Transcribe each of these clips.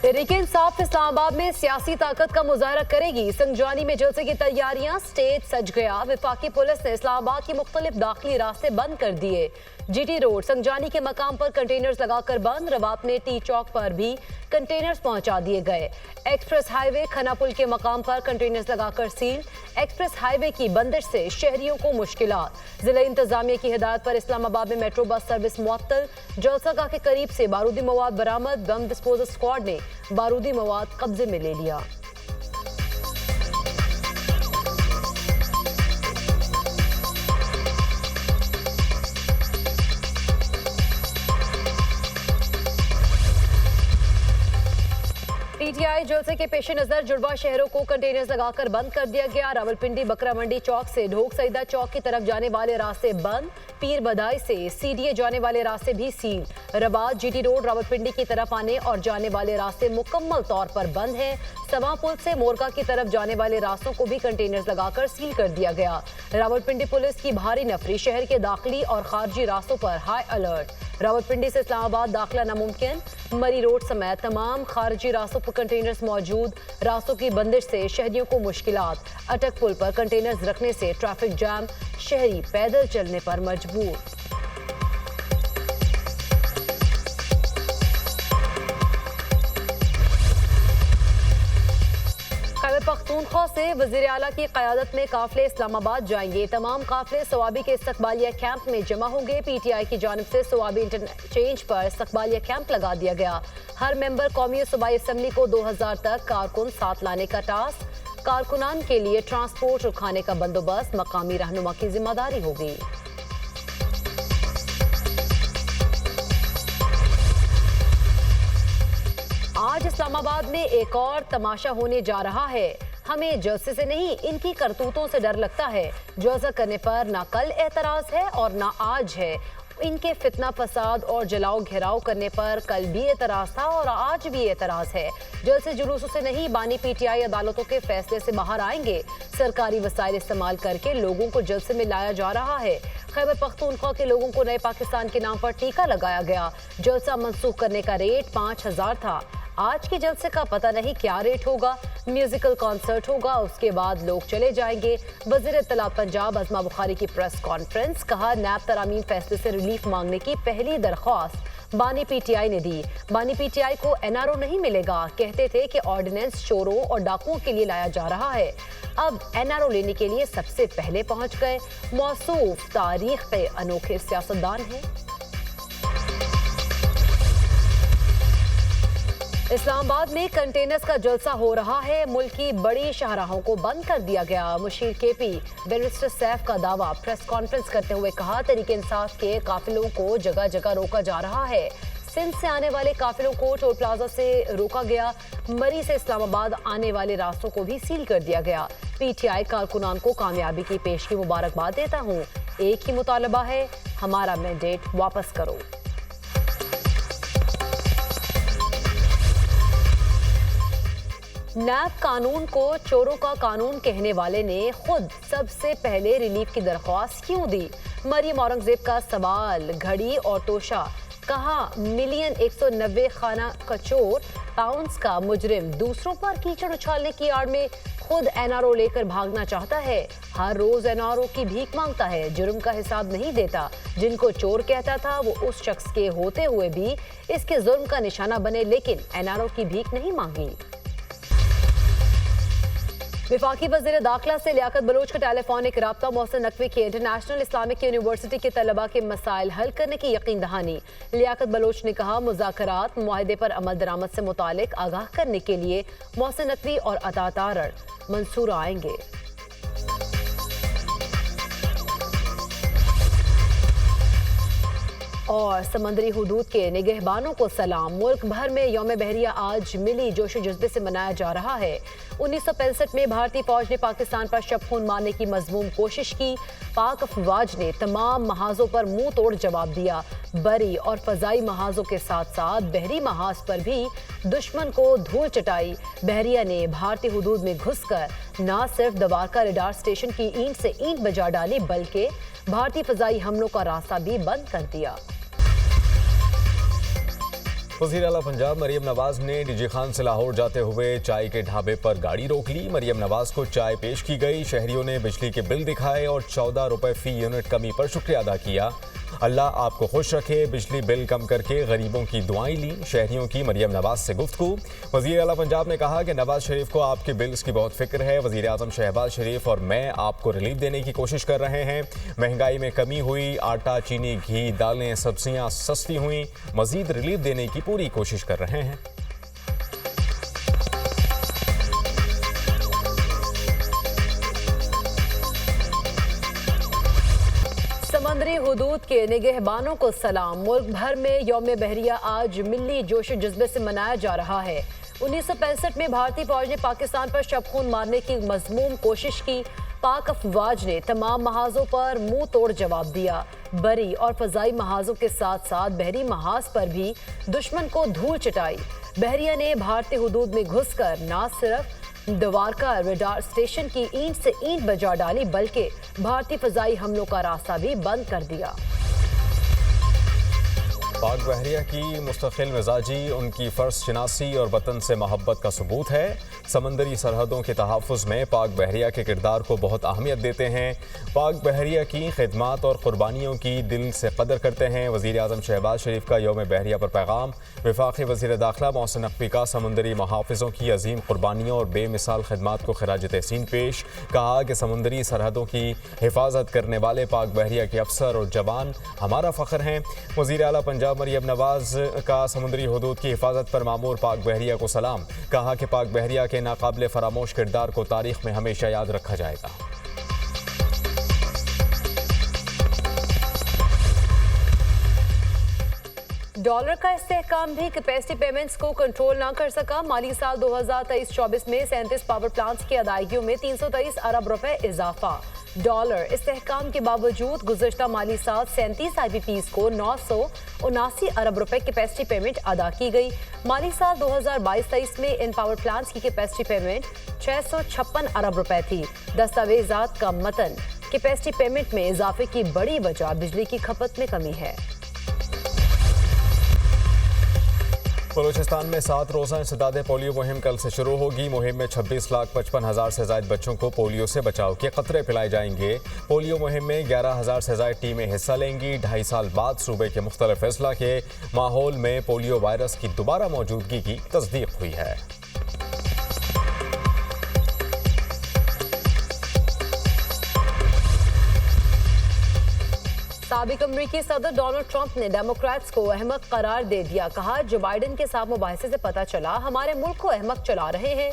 तहरीक-ए-इंसाफ इस्लामाबाद में सियासी ताकत का मुजाहरा करेगी। संगजानी में जलसे की तैयारियां, स्टेज सज गया। वफाकी पुलिस ने इस्लामाबाद के मुख्तलिफ दाखिली रास्ते बंद कर दिए। जीटी रोड संगजानी के मकाम पर कंटेनर्स लगाकर बंद। रवात में टी चौक पर भी कंटेनर्स पहुंचा दिए गए। एक्सप्रेस हाईवे खना पुल के मकाम पर कंटेनर्स लगाकर सील। एक्सप्रेस हाईवे की बंदिश से शहरियों को मुश्किलात। जिला इंतजामिया की हिदायत पर इस्लामाबाद में मेट्रो बस सर्विस मुअत्तल। जलसागाह के करीब से बारूदी मवाद बरामद। बम डिस्पोजल स्क्वाड ने बारूदी मवाद कब्जे में ले लिया। पीटीआई जलसे के पेश नजर जुड़वा शहरों को कंटेनर्स लगाकर बंद कर दिया गया। रावलपिंडी बकरा मंडी चौक से ढोक सईदा चौक की तरफ जाने वाले रास्ते बंद। पीर बदाई से सीडीए जाने वाले रास्ते भी seal. Rabat GT road Rawalpindi की तरफ आने और जाने वाले रास्ते मुकम्मल तौर पर बंद हैं। सवा पुल से मोरका की तरफ जाने वाले रास्तों को भी कंटेनर्स लगाकर सील कर दिया गया। रावलपिंडी पुलिस की भारी नफरी, शहर के दाखिली और खारजी रास्तों पर हाई अलर्ट। रावलपिंडी से इस्लामाबाद दाखिला नामुमकिन। मरी रोड समेत तमाम खारजी रास्तों पर कंटेनर्स मौजूद। रास्तों की बंदिश से शहरियों को मुश्किलात। अटक पुल पर कंटेनर्स रखने से ट्रैफिक जाम, शहरी पैदल चलने पर मजबूर। खैबर पख्तूनख्वा से वज़ीर आला की क़यादत में काफिले इस्लामाबाद जाएंगे। तमाम काफिले सवाबी के इस्तकबालिया कैंप में जमा होंगे। पीटीआई की जानिब से सवाबी इंटरचेंज पर इस्तकबालिया कैंप लगा दिया गया। हर मेंबर कौमी सूबाई असम्बली को 2000 तक कारकुन साथ लाने का टास्क। कारकुनान के लिए ट्रांसपोर्ट और खाने का बंदोबस्त मकामी रहनुमा की जिम्मेदारी होगी। आज इस्लामाबाद में एक और तमाशा होने जा रहा है। हमें जलसे से नहीं, इनकी करतूतों से डर लगता है। जलसा करने पर ना कल एतराज है और ना आज है। इनके फितना फसाद और जलाओ घेराव करने पर कल भी एतराज था और आज भी एतराज है। जलसे जुलूसों से नहीं, बानी पीटीआई अदालतों के फैसले से बाहर आएंगे। सरकारी वसाइल इस्तेमाल करके लोगों को जलसे में लाया जा रहा है। खैबर पख्तूनख्वा के लोगों को नए पाकिस्तान के नाम पर टीका लगाया गया। जलसा मनसूख करने का रेट 5000 था। आज के जलसे का पता नहीं क्या रेट होगा। म्यूजिकल कॉन्सर्ट होगा, उसके बाद लोग चले जाएंगे। वज़ीर इत्तलात पंजाब अज़मा बुखारी की प्रेस कॉन्फ्रेंस। कहा, नैब तरामीम फैसले से रिलीफ मांगने की पहली दरख्वास्त बानी पीटीआई ने दी। बानी पीटीआई को एनआरओ नहीं मिलेगा। कहते थे कि ऑर्डिनेंस चोरों और डाकुओं के लिए लाया जा रहा है। अब एनआरओ लेने के लिए सबसे पहले पहुंच गए। मौसूफ तारीख के अनोखे सियासतदान हैं। इस्लामाबाद में कंटेनर्स का जलसा हो रहा है। मुल्क की बड़ी शाहराहों को बंद कर दिया गया। मुशीर केपी बैरिस्टर सैफ का दावा। प्रेस कॉन्फ्रेंस करते हुए कहा, तहरीक इंसाफ के काफिलों को जगह जगह रोका जा रहा है। सिंध से आने वाले काफिलों को टोल प्लाजा से रोका गया। मरी से इस्लामाबाद आने वाले रास्तों को भी सील कर दिया गया। पीटीआई कारकुनान को कामयाबी की पेश की मुबारकबाद देता हूँ। एक ही मुतालबा है, हमारा मैंडेट वापस करो। नैब कानून को चोरों का कानून कहने वाले ने खुद सबसे पहले रिलीफ की दरख्वास्त क्यों दी? मरियम औरंगजेब का सवाल। घड़ी और तोशा। कहा, मिलियन 190 खाना का चोर, पाउंड्स का मुजरिम दूसरों पर कीचड़ उछालने की आड़ में खुद एनआरओ लेकर भागना चाहता है। हर रोज एनआरओ की भीख मांगता है, जुर्म का हिसाब नहीं देता। जिनको चोर कहता था वो उस शख्स के होते हुए भी इसके जुर्म का निशाना बने, लेकिन एनआरओ की भीख नहीं मांगी। वफाकी वज़ीर दाखिला से लियाकत बलोच का टेलीफोनिक राब्ता। मोहसिन नकवी की इंटरनेशनल इस्लामिक यूनिवर्सिटी के तलबा के मसाइल हल करने की यकीन दहानी। लियाकत बलोच ने कहा, मुज़ाकरात मुआहदे पर अमल दरामद से मुतालिक आगाह करने के लिए मोहसिन नकवी और अता तारड़ मंसूर आएंगे। और समंदरी हुदूद के निगहबानों को सलाम। मुल्क भर में यौम बहरिया आज मिली जोश जज्बे से मनाया जा रहा है। 1965 में भारतीय फौज ने पाकिस्तान पर शब खून मारने की मज़मूम कोशिश की। पाक अफवाज ने तमाम महाजों पर मुंह तोड़ जवाब दिया। बरी और फजाई महाजों के साथ साथ बहरी महाज पर भी दुश्मन को धूल चटाई। बहरिया ने भारतीय हुदूद में घुसकर न सिर्फ दवारका रडार स्टेशन की ईंट से ईंट बजा डाली, बल्कि भारतीय फजाई हमलों का रास्ता भी बंद कर दिया। वज़ीर आला पंजाब मरियम नवाज ने डीजे खान से लाहौर जाते हुए चाय के ढाबे पर गाड़ी रोक ली। मरियम नवाज को चाय पेश की गई। शहरियों ने बिजली के बिल दिखाए और 14 रुपए फी यूनिट कमी पर शुक्रिया अदा किया। अल्लाह आपको खुश रखे, बिजली बिल कम करके गरीबों की दुआएं ली। शहरियों की मरियम नवाज से गुफ्तगू। वज़ीर आला पंजाब ने कहा कि नवाज शरीफ को आपके बिल्स की बहुत फिक्र है। वज़ीर आज़म शहबाज शरीफ और मैं आपको रिलीफ देने की कोशिश कर रहे हैं। महंगाई में कमी हुई, आटा, चीनी, घी, दालें, सब्जियां सस्ती हुई। मजीद रिलीफ देने की पूरी कोशिश कर रहे हैं। समंदरी हुदूद के निगहबानों को सलाम। मुल्क भर में यौम बहरिया आज मिली जोश जज्बे से मनाया जा रहा है। 1965 में भारतीय फौज ने पाकिस्तान पर शब खून मारने की मज़मूम कोशिश की। पाक अफवाज ने तमाम महाजों पर मुंह तोड़ जवाब दिया। बरी और फजाई महाजों के साथ साथ बहरी महाज पर भी दुश्मन को धूल चटाई। बहरिया ने भारतीय हुदूद में घुसकर न सिर्फ द्वारका रडार स्टेशन की ईंट से ईंट बजा डाली बल्कि भारतीय फजाई हमलों का रास्ता भी बंद कर दिया। पाक बहरिया की मुस्तकिल मिजाजी उनकी फ़र्ज शनासी और वतन से मोहब्बत का सबूत है। समंदरी सरहदों के तहफ़्फ़ुज़ में पाक बहरिया के किरदार को बहुत अहमियत देते हैं। पाक बहरिया की खिदमात और कुर्बानियों की दिल से कदर करते हैं। वज़ीर आज़म शहबाज शरीफ का यौम बहरिया पर पैगाम। वफाक़ी वज़ीर दाखिला मोहसिन नकवी का समुंदरी मुहाफ़िज़ों की अजीम कुर्बानियों और बेमिसाल खिदमात को खिराज तहसीन पेश। कहा कि समुंदरी सरहदों की हिफाजत करने वाले पाक बहरिया के अफसर और जवान हमारा फ़ख्र हैं। वज़ीर आला पंजाब मरियम नवाज का समुद्री हुदूद की हिफाजत पर मामूर पाक बहरिया को सलाम। कहा कि पाक बहरिया के नाकाबिले फरामोश किरदार को तारीख में हमेशा याद रखा जाएगा। डॉलर का इस्तेहकाम भी कैपेसिटी पेमेंट्स को कंट्रोल ना कर सका। माली साल 2023-24 में 37 पावर प्लांट्स की अदायगियों में 323 अरब रुपए इजाफा। डॉलर इस्तेहकाम के बावजूद गुज़श्ता माली साल 37 IPPs को 979 अरब रुपए कैपेसिटी पेमेंट अदा की गई। माली साल 2022-23 में इन पावर प्लांट्स की कैपेसिटी पेमेंट 656 अरब रुपए थी। दस्तावेजात का मतन कैपेसिटी पेमेंट में इजाफे की बड़ी वजह बिजली की खपत में कमी है। बलूचिस्तान में 7 रोज़ा इंसदादे पोलियो मुहिम कल से शुरू होगी। मुहिम में 26,55,000 से ज़ायद बच्चों को पोलियो से बचाव के कतरे पिलाए जाएंगे। पोलियो मुहिम में 11,000 से ज़ायद टीमें हिस्सा लेंगी। 2.5 साल बाद सूबे के मुख्तलिफ अजला के माहौल में पोलियो वायरस की दोबारा मौजूदगी की तस्दीक हुई है। साबिक अमरीकी सदर डोनाल्ड ट्रंप ने डेमोक्रेट्स को अहमक करार दे दिया। कहा, जो बाइडेन के साथ मुबाहिसे से पता चला हमारे मुल्क को अहमक चला रहे हैं।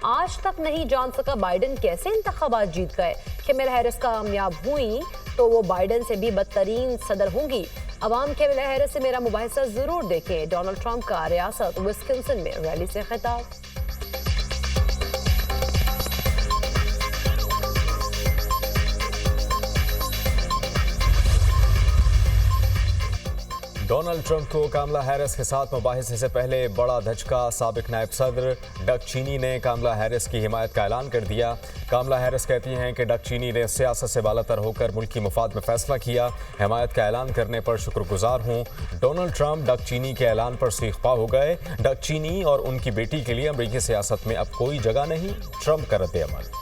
आज तक नहीं जान सका बाइडेन कैसे इंतखाबात जीत गए। कैमला हैरिस कामयाब हुई तो वो बाइडेन से भी बदतरीन सदर होंगी। अवाम कैमला हैरिस से मेरा मुबाहिसा जरूर देखें। डोनाल्ड ट्रंप का रियासत विस्कॉन्सिन में रैली से खिताब। डोनाल्ड ट्रंप को कामला हैरिस के साथ मुबाहिसे से पहले बड़ा धचका। साबिक नायब सदर डक चीनी ने कामला हैरिस की हिमायत का ऐलान कर दिया। कामला हैरिस कहती हैं कि डक चीनी ने सियासत से बालातर होकर मुल्की मुफाद में फैसला किया। हिमायत का ऐलान करने पर शुक्रगुजार हूँ। डोनाल्ड ट्रंप डक चीनी के ऐलान पर सीखपा हो गए। डक चीनी और उनकी बेटी के लिए अमरीकी सियासत में अब कोई जगह नहीं। ट्रंप का रद्द-ए-अमल।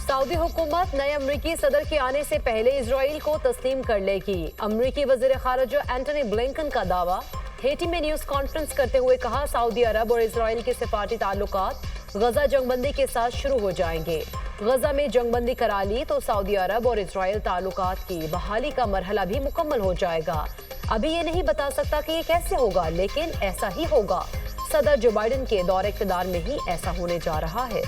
सऊदी हुकूमत नए अमरीकी सदर के आने से पहले इजराइल को तस्लीम कर लेगी। अमरीकी वज़ीर ख़ारिजा एंटनी ब्लिंकन का दावा। हेटी में न्यूज़ कॉन्फ्रेंस करते हुए कहा, सऊदी अरब और इजराइल के सिफारती ताल्लुकात गजा जंगबंदी के साथ शुरू हो जाएंगे। गजा में जंगबंदी करा ली तो सऊदी अरब और इजराइल ताल्लुकात की बहाली का मरहला भी मुकम्मल हो जाएगा। अभी ये नहीं बता सकता कि ये कैसे होगा, लेकिन ऐसा ही होगा। सदर जो बाइडेन के दौरे इक़्तिदार में ही ऐसा होने जा रहा है।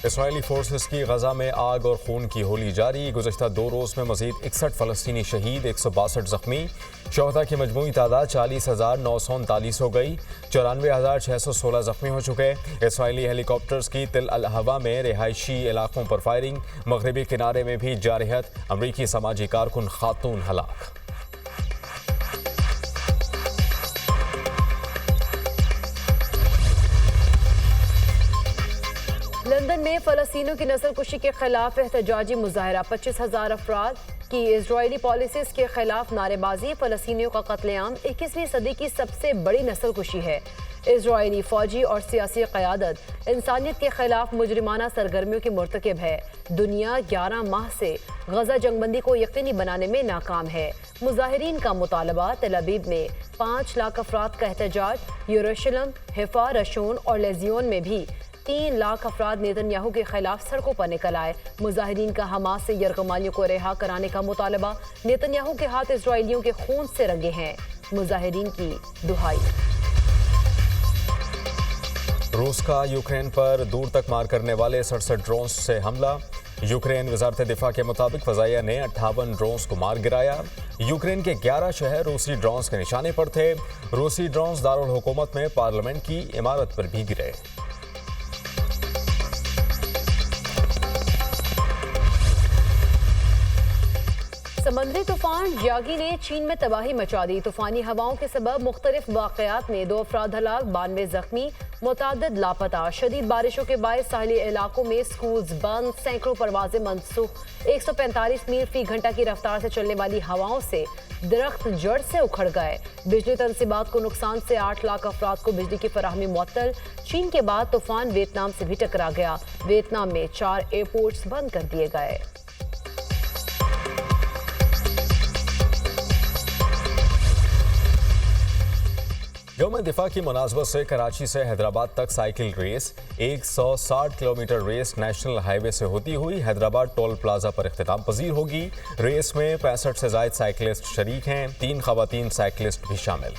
इसराइली फोर्सेस की गजा में आग और खून की होली जारी। गुज़श्ता 2 रोज़ में मज़ीद 61 फ़लस्तीनी शहीद, 162 ज़ख्मी। शोहदा की मजमूई तादाद 40,939 हो गई। 94,616 ज़ख्मी हो चुके। इसराइली हेलीकॉप्टर्स की तिल अल हवा में रिहायशी इलाकों पर फायरिंग। मगरबी किनारे में भी जारहत। अमरीकी समाजी कारकुन खातून हलाक। लंदन में फ़लस्तीनियों की नस्लकुशी के खिलाफ एहतजाजी मुजाहरा। 25,000 अफराद की इजरायली पॉलिसीज के खिलाफ नारेबाजी। फ़लस्तीनियों का कत्लेआम 21वीं सदी की सबसे बड़ी नस्लकुशी है। इजरायली फौजी और सियासी क़यादत इंसानियत के खिलाफ मुजरिमाना सरगर्मियों की मुर्तकिब है। दुनिया 11 माह से गजा जंगबंदी को यकीनी बनाने में नाकाम है। मुजाहिरीन का मुतालबा। तेल अवीव में 5 लाख अफराद का एहतजाज। यरूशलेम, हिफा, रशून और लेजियोन में भी 3 लाख अफराद नेतन्याहू के खिलाफ सड़कों पर निकल आए। मुजाहिरीन का हमास से यरगमालियों को रिहा कराने का मुतालबा। नेतन्याहू के हाथ इजरायलियों के खून से रंगे हैं। मुजाहिरीन की दुहाई। रूस का यूक्रेन पर दूर तक मार करने वाले 67 ड्रोन से हमला। यूक्रेन वजारत दिफा के मुताबिक फजाइया ने 58 ड्रोन्स को मार गिराया। यूक्रेन के 11 शहर रूसी ड्रोन्स के निशाने पर थे। रूसी ड्रोन्स दारुल हुकूमत में पार्लियामेंट की इमारत पर भी गिरे। समंदरी तूफान यागी ने चीन में तबाही मचा दी। तूफानी हवाओं के सबब मुख्तलिफ वाक़यात में 2 अफराद हलाक, 92 जख्मी, मुतादिद लापता। शदीद बारिशों के बायस साहली इलाकों में स्कूल्स बंद, सैकड़ों परवाजें मनसूख। 145 मील फी घंटा की रफ्तार से चलने वाली हवाओं से दरख्त जड़ से उखड़ गए। बिजली तनसीबात को नुकसान से 8 लाख अफराद को बिजली की फराहमी मुअत्तल। चीन के बाद तूफान वियतनाम से भी टकरा गया। वियतनाम में 4 एयरपोर्ट्स बंद कर दिए गए। यौम दिफा की मुनासबत से कराची से हैदराबाद तक cycle race 160 kilometre race national highway से होती हुई हैदराबाद टोल प्लाजा पर इख्तिताम पजीर होगी। रेस में 65 से ज़ायद साइकिलिस्ट शरीक हैं। 3 ख़वातीन साइकिलिस्ट भी शामिल।